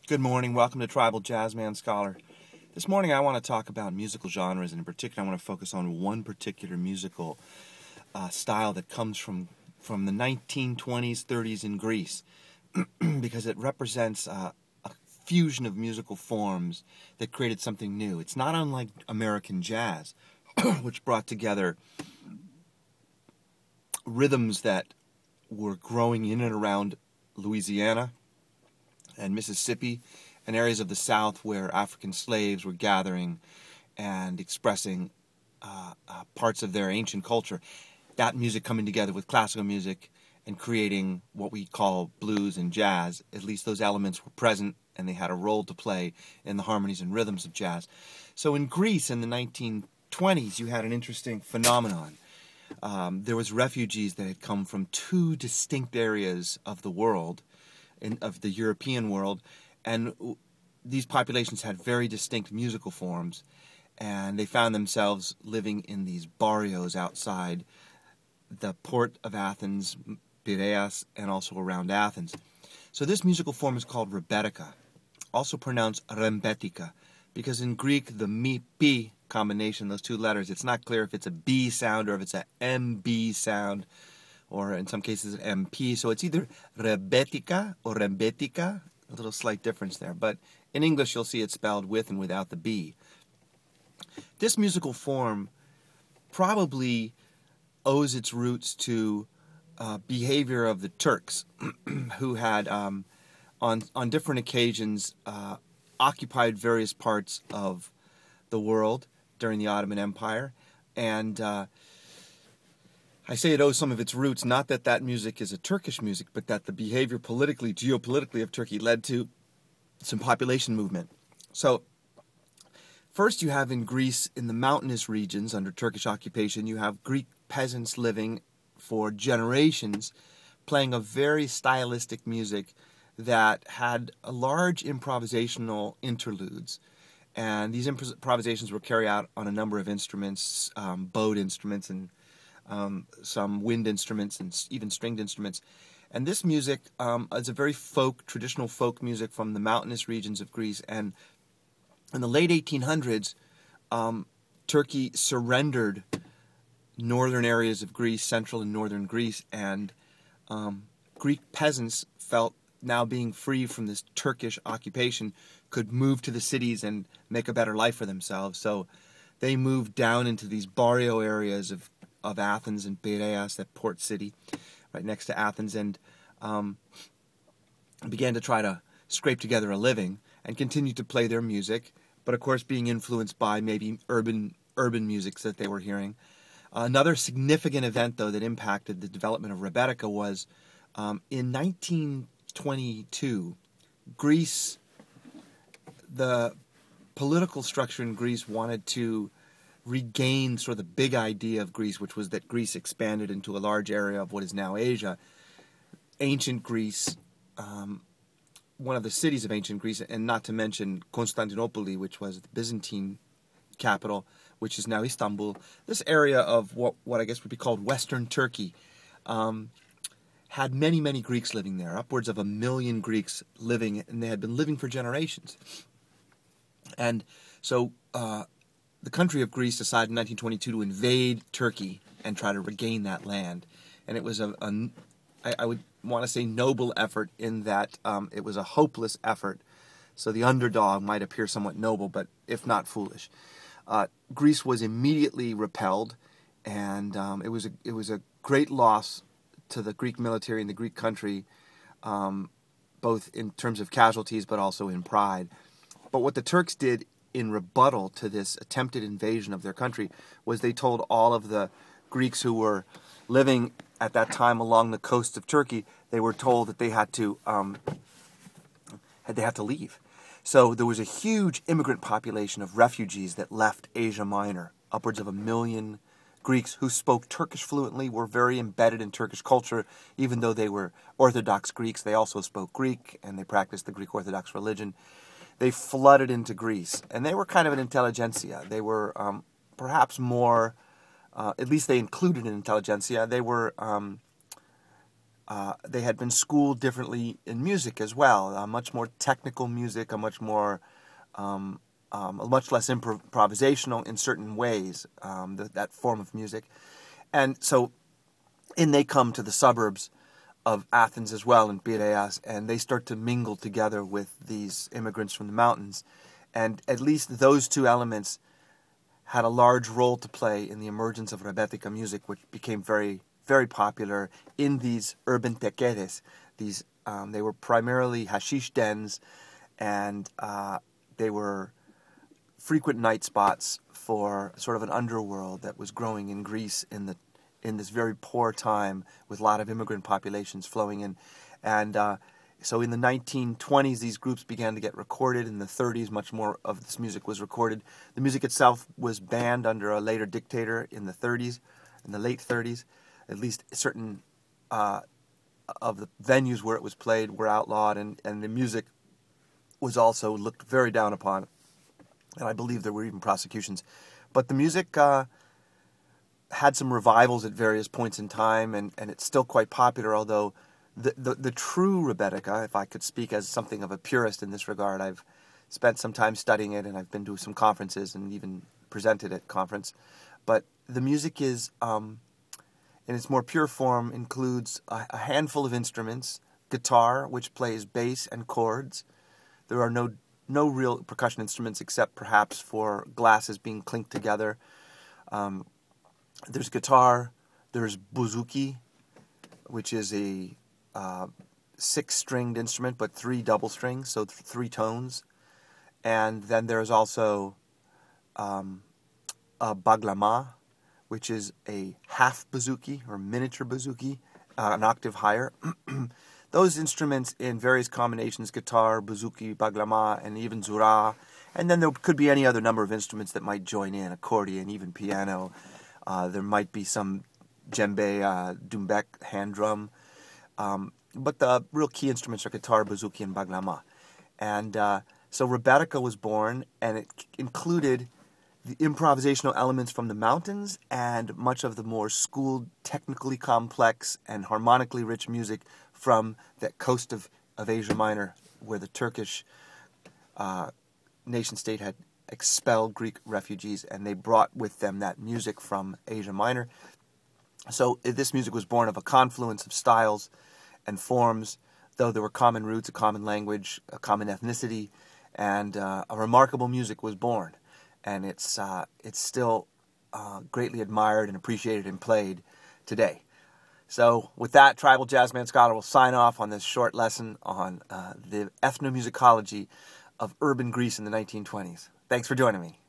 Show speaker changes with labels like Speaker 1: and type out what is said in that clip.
Speaker 1: Good morning. Welcome to Tribal Jazzman Scholar. This morning I want to talk about musical genres, and in particular I want to focus on one particular musical style that comes from the 1920s, 30s in Greece, because it represents a fusion of musical forms that created something new. It's not unlike American jazz, which brought together rhythms that were growing in and around Louisiana and Mississippi, and areas of the South where African slaves were gathering and expressing parts of their ancient culture. That music coming together with classical music and creating what we call blues and jazz. At least those elements were present, and they had a role to play in the harmonies and rhythms of jazz. So in Greece in the 1920s, you had an interesting phenomenon. There was refugees that had come from two distinct areas of the world, of the European world, and these populations had very distinct musical forms, and they found themselves living in these barrios outside the port of Athens, Pireaus, and also around Athens. So this musical form is called Rembetika, also pronounced Rembetika, because in Greek the mi-pi combination, those two letters, it's not clear if it's a B sound or if it's a MB sound, or in some cases an MP. So it's either Rembetika or Rembetika, a little slight difference there. But in English you'll see it spelled with and without the B. This musical form probably owes its roots to behavior of the Turks, who had, on different occasions, occupied various parts of the world during the Ottoman Empire. And I say it owes some of its roots, not that music is a Turkish music, but that the behavior politically, geopolitically of Turkey led to some population movement. So first you have in Greece, in the mountainous regions under Turkish occupation, you have Greek peasants living for generations, playing a very stylistic music that had a large improvisational interludes. And these improvisations were carried out on a number of instruments, bowed instruments and some wind instruments and even stringed instruments. And this music is a very traditional folk music from the mountainous regions of Greece. And in the late 1800s, Turkey surrendered northern areas of Greece, central and northern Greece, and Greek peasants felt now being free from this Turkish occupation could move to the cities and make a better life for themselves. So they moved down into these barrio areas of Athens and Pireaus, that port city right next to Athens, and began to try to scrape together a living and continue to play their music, but of course being influenced by maybe urban musics that they were hearing. Another significant event, though, that impacted the development of Rembetika was in 1922, Greece, the political structure in Greece wanted to regain sort of the big idea of Greece, which was that Greece expanded into a large area of what is now Asia. Ancient Greece, one of the cities of ancient Greece, and not to mention Constantinople, which was the Byzantine capital, which is now Istanbul. This area of what I guess would be called Western Turkey had many, many Greeks living there, upwards of 1 million Greeks living, and they had been living for generations. And so the country of Greece decided in 1922 to invade Turkey and try to regain that land. And it was I would want to say noble effort, in that it was a hopeless effort. So the underdog might appear somewhat noble, but if not foolish. Greece was immediately repelled, and it was a great loss to the Greek military and the Greek country, both in terms of casualties but also in pride. But what the Turks did in rebuttal to this attempted invasion of their country was they told all of the Greeks who were living at that time along the coast of Turkey, they were told that they had to leave. So there was a huge immigrant population of refugees that left Asia Minor, upwards of 1 million Greeks who spoke Turkish fluently, were very embedded in Turkish culture. Even though they were Orthodox Greeks, they also spoke Greek, and they practiced the Greek Orthodox religion. They flooded into Greece, and they were kind of an intelligentsia. They were perhaps more, at least they included an intelligentsia. They were they had been schooled differently in music as well. Much more technical music, a much less improvisational in certain ways, that form of music. And so in they come to the suburbs of Athens as well, in Pireaus, and they start to mingle together with these immigrants from the mountains. And at least those two elements had a large role to play in the emergence of Rembetika music, which became very, very popular in these urban tequeres. They were primarily hashish dens, and they were frequent night spots for sort of an underworld that was growing in Greece in this very poor time, with a lot of immigrant populations flowing in. And so in the 1920s, these groups began to get recorded. In the 30s, much more of this music was recorded. The music itself was banned under a later dictator in the late 30s. At least certain of the venues where it was played were outlawed, and the music was also looked very down upon. And I believe there were even prosecutions. But the music had some revivals at various points in time, and it's still quite popular, although the true Rembetika, if I could speak as something of a purist in this regard, I've spent some time studying it, and I've been to some conferences and even presented at conference. But the music is, in its more pure form, includes a handful of instruments, guitar, which plays bass and chords. There are no real percussion instruments except perhaps for glasses being clinked together. There's guitar, there's bouzouki, which is a 6-stringed instrument, but 3 double strings, so 3 tones. And then there's also a baglama, which is a half bouzouki, or miniature bouzouki, an octave higher. Those instruments in various combinations, guitar, bouzouki, baglama, and even zura. And then there could be any other number of instruments that might join in, accordion, even piano. There might be some djembe, doumbek, hand drum. But the real key instruments are guitar, bouzouki, and baglama. And so Rembetika was born, and it included the improvisational elements from the mountains and much of the more schooled, technically complex, and harmonically rich music from the coast of Asia Minor, where the Turkish nation-state had expelled Greek refugees, and they brought with them that music from Asia Minor. So this music was born of a confluence of styles and forms, though there were common roots, a common language, a common ethnicity, and a remarkable music was born. And it's still greatly admired and appreciated and played today. So with that, Tribal Jazzman Scholar will sign off on this short lesson on the ethnomusicology of urban Greece in the 1920s. Thanks for joining me.